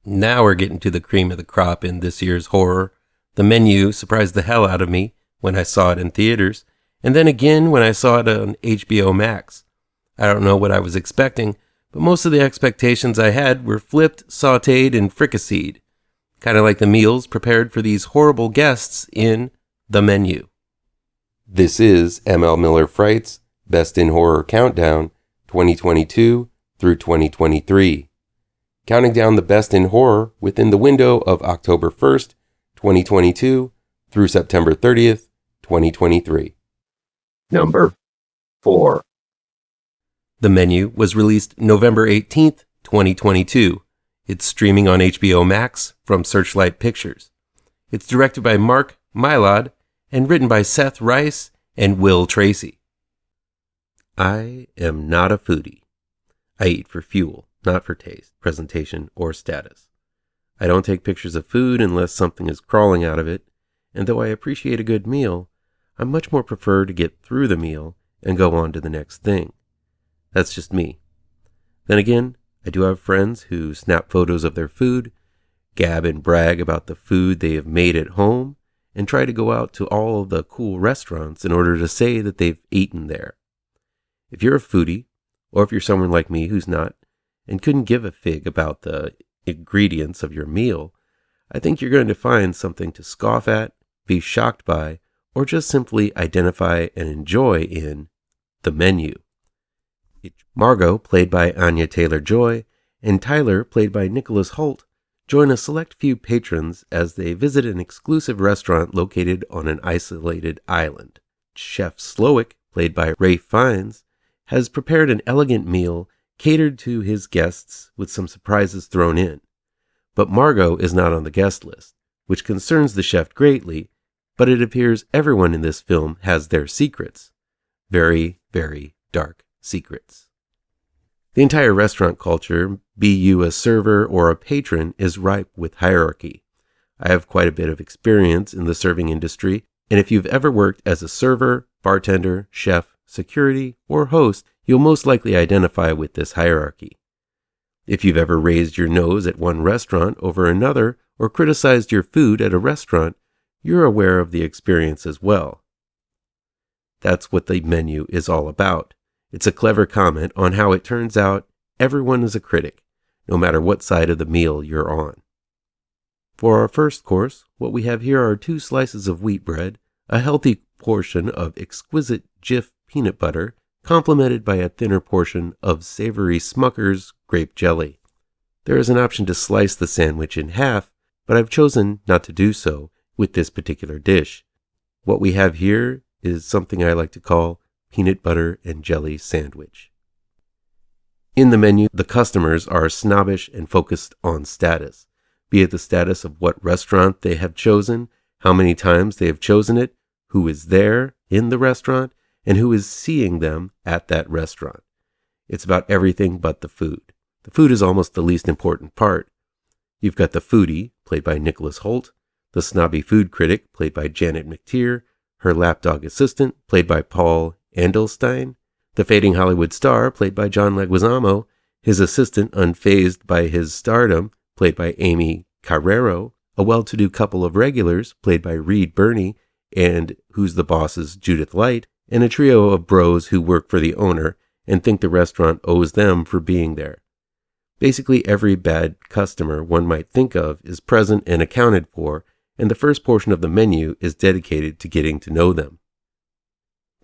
Now we're getting to the cream of the crop in this year's horror. The Menu surprised the hell out of me when I saw it in theaters, and then again when I saw it on HBO Max. I don't know what I was expecting, but most of the expectations I had were flipped, sautéed, and fricasseed. Kind of like the meals prepared for these horrible guests in The Menu. This is ML Miller Fright's Best in Horror Countdown 2022 through 2023. Counting down the best in horror within the window of October 1st, 2022 through September 30th, 2023. Number 4. The Menu was released November 18th, 2022. It's streaming on HBO Max from Searchlight Pictures. It's directed by Mark Mylod and written by Seth Reiss and Will Tracy. I am not a foodie. I eat for fuel, not for taste, presentation, or status. I don't take pictures of food unless something is crawling out of it, and though I appreciate a good meal, I much more prefer to get through the meal and go on to the next thing. That's just me. Then again, I do have friends who snap photos of their food, gab and brag about the food they have made at home, and try to go out to all of the cool restaurants in order to say that they've eaten there. If you're a foodie, or if you're someone like me who's not, and couldn't give a fig about the ingredients of your meal, I think you're going to find something to scoff at, be shocked by, or just simply identify and enjoy in The Menu. Margot, played by Anya Taylor-Joy, and Tyler, played by Nicholas Hoult, join a select few patrons as they visit an exclusive restaurant located on an isolated island. Chef Slowick, played by Ralph Fiennes, has prepared an elegant meal catered to his guests with some surprises thrown in. But Margot is not on the guest list, which concerns the chef greatly, but it appears everyone in this film has their secrets. Very, very dark secrets. The entire restaurant culture, be you a server or a patron, is ripe with hierarchy. I have quite a bit of experience in the serving industry, and if you've ever worked as a server, bartender, chef, security, or host, you'll most likely identify with this hierarchy. If you've ever raised your nose at one restaurant over another or criticized your food at a restaurant, you're aware of the experience as well. That's what The Menu is all about. It's a clever comment on how it turns out everyone is a critic, no matter what side of the meal you're on. For our first course, what we have here are 2 slices of wheat bread, a healthy portion of exquisite Jif peanut butter, complemented by a thinner portion of savory Smucker's grape jelly. There is an option to slice the sandwich in half, but I've chosen not to do so with this particular dish. What we have here is something I like to call peanut butter and jelly sandwich. In The Menu, the customers are snobbish and focused on status, be it the status of what restaurant they have chosen, how many times they have chosen it, who is there in the restaurant, and who is seeing them at that restaurant. It's about everything but the food. The food is almost the least important part. You've got the foodie, played by Nicholas Hoult, the snobby food critic, played by Janet McTeer, her lapdog assistant, played by Paul Andelstein, the fading Hollywood star, played by John Leguizamo, his assistant, unfazed by his stardom, played by Amy Carrero, a well-to-do couple of regulars, played by Reed Birney and Who's the Boss's Judith Light, and a trio of bros who work for the owner and think the restaurant owes them for being there. Basically, every bad customer one might think of is present and accounted for, and the first portion of the menu is dedicated to getting to know them.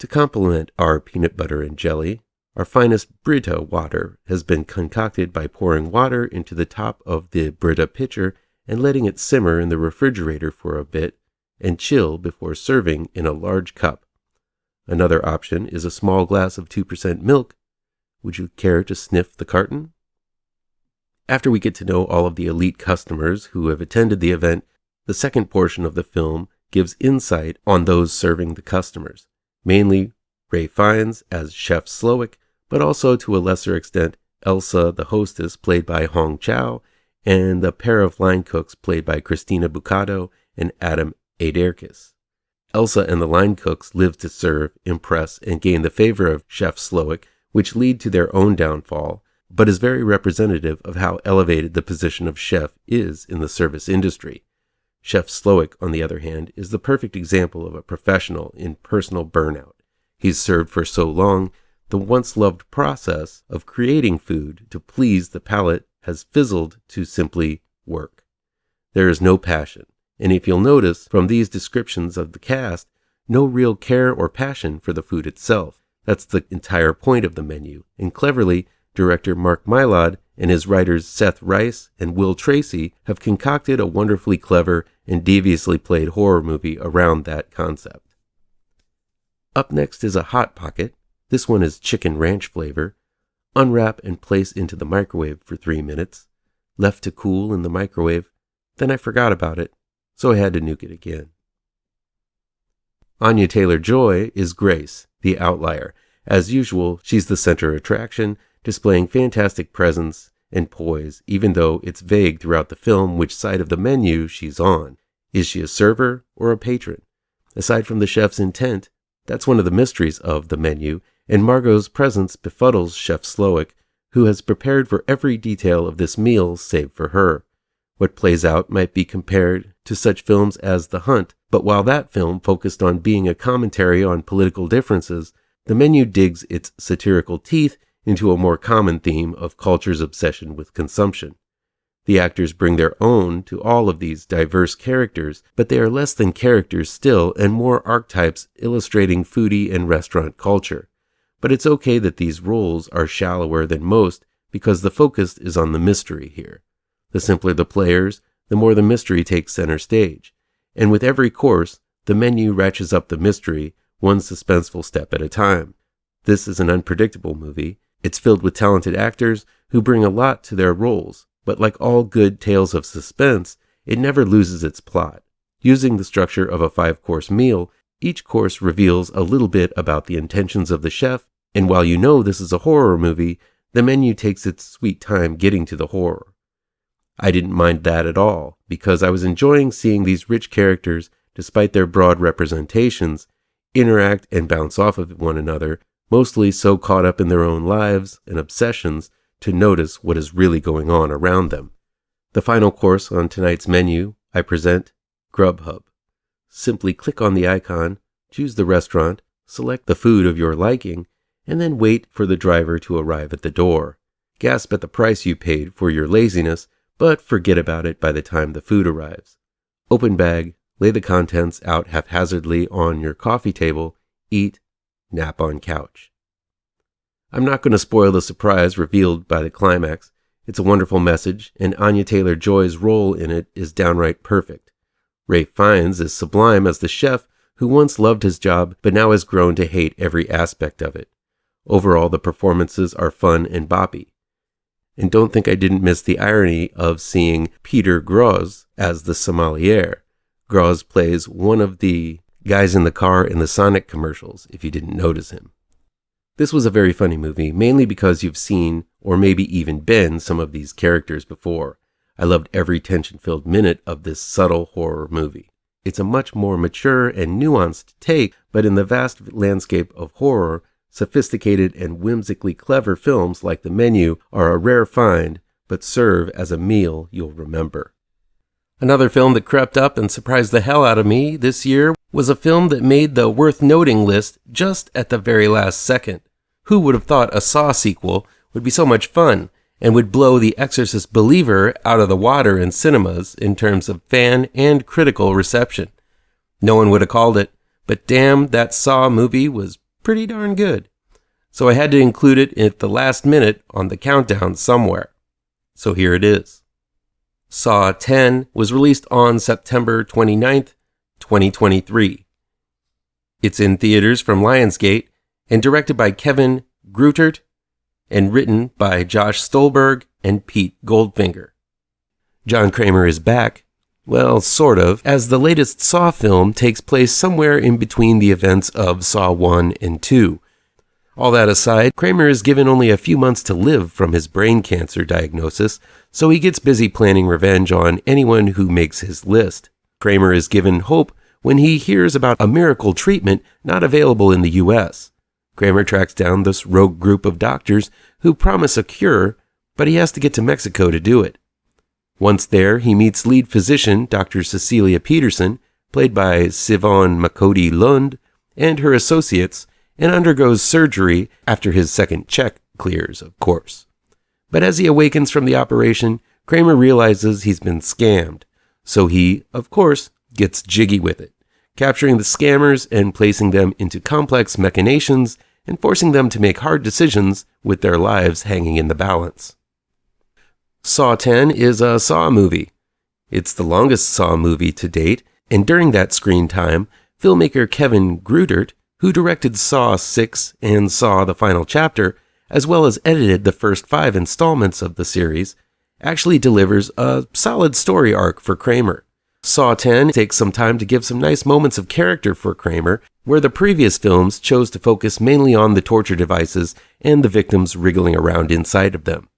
To complement our peanut butter and jelly, our finest Brita water has been concocted by pouring water into the top of the Brita pitcher and letting it simmer in the refrigerator for a bit and chill before serving in a large cup. Another option is a small glass of 2% milk. Would you care to sniff the carton? After we get to know all of the elite customers who have attended the event, the second portion of the film gives insight on those serving the customers. Mainly Ralph Fiennes as Chef Slowick, but also to a lesser extent Elsa the hostess played by Hong Chow, and the pair of line cooks played by Christina Bucado and Adam Aderkis. Elsa and the line cooks live to serve, impress, and gain the favor of Chef Slowick, which lead to their own downfall, but is very representative of how elevated the position of chef is in the service industry. Chef Slowik, on the other hand, is the perfect example of a professional in personal burnout. He's served for so long, the once-loved process of creating food to please the palate has fizzled to simply work. There is no passion, and if you'll notice from these descriptions of the cast, no real care or passion for the food itself. That's the entire point of the menu, and cleverly, director Mark Mylod and his writers Seth Reiss and Will Tracy have concocted a wonderfully clever and deviously played horror movie around that concept. Up next is a Hot Pocket. This one is chicken ranch flavor. Unwrap and place into the microwave for 3 minutes. Left to cool in the microwave. Then I forgot about it, so I had to nuke it again. Anya Taylor-Joy is Grace, the outlier. As usual, she's the center attraction, displaying fantastic presence and poise, even though it's vague throughout the film which side of the menu she's on. Is she a server or a patron? Aside from the chef's intent, that's one of the mysteries of the menu, and Margot's presence befuddles Chef Slowik, who has prepared for every detail of this meal save for her. What plays out might be compared to such films as The Hunt, but while that film focused on being a commentary on political differences, the menu digs its satirical teeth into a more common theme of culture's obsession with consumption. The actors bring their own to all of these diverse characters, but they are less than characters still and more archetypes illustrating foodie and restaurant culture. But it's okay that these roles are shallower than most because the focus is on the mystery here. The simpler the players, the more the mystery takes center stage. And with every course, the menu ratchets up the mystery one suspenseful step at a time. This is an unpredictable movie. It's filled with talented actors who bring a lot to their roles, but like all good tales of suspense, it never loses its plot. Using the structure of a 5-course meal, each course reveals a little bit about the intentions of the chef, and while you know this is a horror movie, the menu takes its sweet time getting to the horror. I didn't mind that at all, because I was enjoying seeing these rich characters, despite their broad representations, interact and bounce off of one another, mostly so caught up in their own lives and obsessions to notice what is really going on around them. The final course on tonight's menu, I present Grubhub. Simply click on the icon, choose the restaurant, select the food of your liking, and then wait for the driver to arrive at the door. Gasp at the price you paid for your laziness, but forget about it by the time the food arrives. Open bag, lay the contents out haphazardly on your coffee table, eat, nap on couch. I'm not going to spoil the surprise revealed by the climax. It's a wonderful message, and Anya Taylor-Joy's role in it is downright perfect. Ralph Fiennes is sublime as the chef who once loved his job but now has grown to hate every aspect of it. Overall, the performances are fun and boppy. And don't think I didn't miss the irony of seeing Peter Grosz as the sommelier. Grosz plays one of the guys in the car in the Sonic commercials, if you didn't notice him. This was a very funny movie, mainly because you've seen, or maybe even been, some of these characters before. I loved every tension-filled minute of this subtle horror movie. It's a much more mature and nuanced take, but in the vast landscape of horror, sophisticated and whimsically clever films like The Menu are a rare find, but serve as a meal you'll remember. Another film that crept up and surprised the hell out of me this year was a film that made the worth noting list just at the very last second. Who would have thought a Saw sequel would be so much fun and would blow The Exorcist Believer out of the water in cinemas in terms of fan and critical reception? No one would have called it, but damn, that Saw movie was pretty darn good. So I had to include it at the last minute on the countdown somewhere. So here it is. Saw 10 was released on September 29th, 2023. It's in theaters from Lionsgate and directed by Kevin Greutert and written by Josh Stolberg and Pete Goldfinger. John Kramer is back, well, sort of, as the latest Saw film takes place somewhere in between the events of Saw 1 and 2. All that aside, Kramer is given only a few months to live from his brain cancer diagnosis, so he gets busy planning revenge on anyone who makes his list. Kramer is given hope when he hears about a miracle treatment not available in the U.S. Kramer tracks down this rogue group of doctors who promise a cure, but he has to get to Mexico to do it. Once there, he meets lead physician Dr. Cecilia Peterson, played by Siobhan Makodi Lund, and her associates, and undergoes surgery after his second check clears, of course. But as he awakens from the operation, Kramer realizes he's been scammed, so he, of course, gets jiggy with it, capturing the scammers and placing them into complex machinations and forcing them to make hard decisions with their lives hanging in the balance. Saw 10 is a Saw movie. It's the longest Saw movie to date, and during that screen time, filmmaker Kevin Greutert, who directed Saw 6 and Saw the Final Chapter, as well as edited the first 5 installments of the series, actually delivers a solid story arc for Kramer. Saw 10 takes some time to give some nice moments of character for Kramer, where the previous films chose to focus mainly on the torture devices and the victims wriggling around inside of them.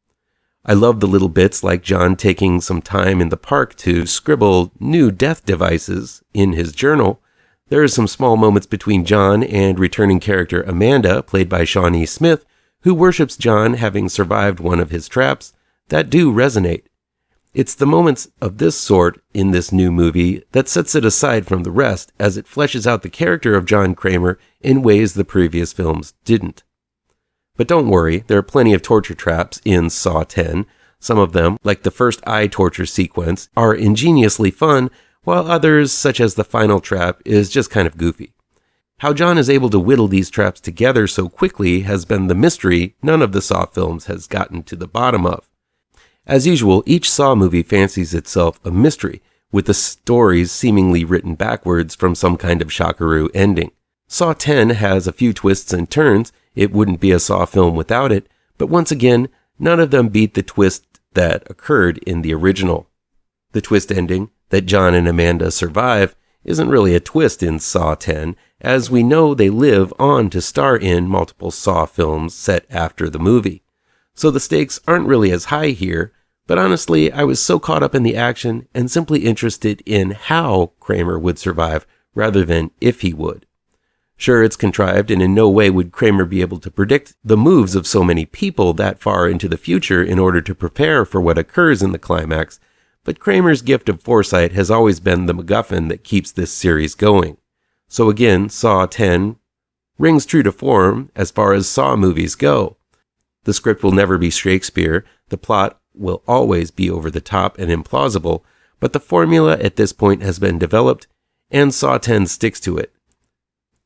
I love the little bits like John taking some time in the park to scribble new death devices in his journal. There are some small moments between John and returning character Amanda, played by Shawnee Smith, who worships John having survived one of his traps, that do resonate. It's the moments of this sort in this new movie that sets it aside from the rest, as it fleshes out the character of John Kramer in ways the previous films didn't. But don't worry, there are plenty of torture traps in Saw 10. Some of them, like the first eye torture sequence, are ingeniously fun, while others, such as the final trap, is just kind of goofy. How John is able to whittle these traps together so quickly has been the mystery none of the Saw films has gotten to the bottom of. As usual, each Saw movie fancies itself a mystery, with the stories seemingly written backwards from some kind of shockaroo ending. Saw 10 has a few twists and turns. It wouldn't be a Saw film without it, but once again, none of them beat the twist that occurred in the original. The twist ending, that John and Amanda survive, isn't really a twist in Saw 10, as we know they live on to star in multiple Saw films set after the movie. So the stakes aren't really as high here, but honestly, I was so caught up in the action and simply interested in how Kramer would survive rather than if he would. Sure, it's contrived, and in no way would Kramer be able to predict the moves of so many people that far into the future in order to prepare for what occurs in the climax, but Kramer's gift of foresight has always been the MacGuffin that keeps this series going. So again, Saw 10 rings true to form as far as Saw movies go. The script will never be Shakespeare, the plot will always be over the top and implausible, but the formula at this point has been developed, and Saw 10 sticks to it.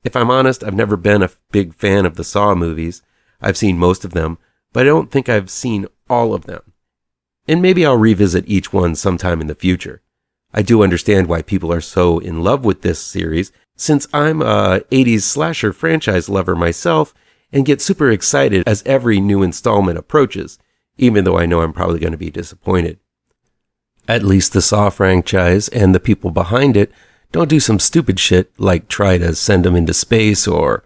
If I'm honest, I've never been a big fan of the Saw movies. I've seen most of them, but I don't think I've seen all of them. And maybe I'll revisit each one sometime in the future. I do understand why people are so in love with this series, since I'm a 80s slasher franchise lover myself and get super excited as every new installment approaches, even though I know I'm probably going to be disappointed. At least the Saw franchise and the people behind it don't do some stupid shit like try to send them into space or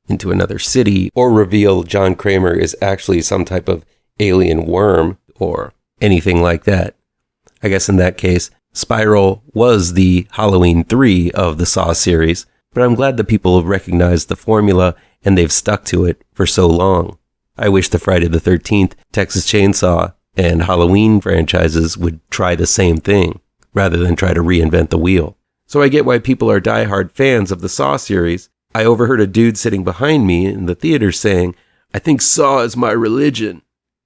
into another city or reveal John Kramer is actually some type of alien worm or anything like that. I guess in that case, Spiral was the Halloween 3 of the Saw series, but I'm glad that people have recognized the formula and they've stuck to it for so long. I wish the Friday the 13th, Texas Chainsaw, and Halloween franchises would try the same thing, rather than try to reinvent the wheel. So I get why people are diehard fans of the Saw series. I overheard a dude sitting behind me in the theater saying, "I think Saw is my religion."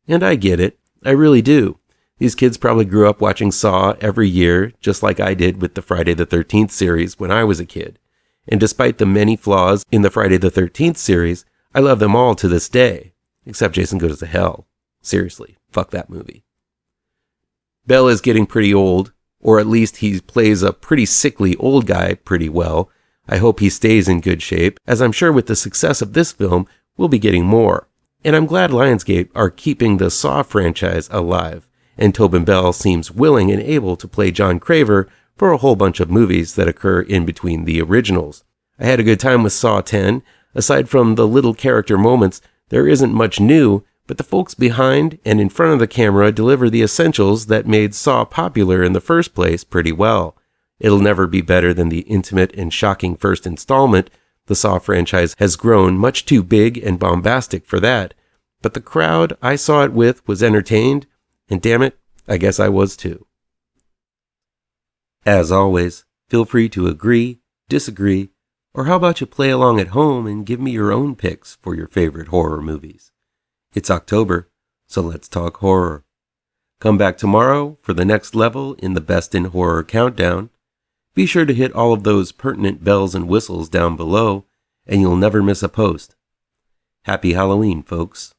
And I get it. I really do. These kids probably grew up watching Saw every year, just like I did with the Friday the 13th series when I was a kid. And despite the many flaws in the Friday the 13th series, I love them all to this day. Except Jason Goes to Hell. Seriously, fuck that movie. Bell is getting pretty old, or at least he plays a pretty sickly old guy pretty well. I hope he stays in good shape, as I'm sure with the success of this film, we'll be getting more. And I'm glad Lionsgate are keeping the Saw franchise alive, and Tobin Bell seems willing and able to play John Kramer for a whole bunch of movies that occur in between the originals. I had a good time with Saw 10. Aside from the little character moments, there isn't much new, but the folks behind and in front of the camera deliver the essentials that made Saw popular in the first place pretty well. It'll never be better than the intimate and shocking first installment, The Saw franchise has grown much too big and bombastic for that, but the crowd I saw it with was entertained, and damn it, I guess I was too. As always, feel free to agree, disagree, or how about you play along at home and give me your own picks for your favorite horror movies. It's October, so let's talk horror. Come back tomorrow for the next level in the Best in Horror Countdown. Be sure to hit all of those pertinent bells and whistles down below, and you'll never miss a post. Happy Halloween, folks.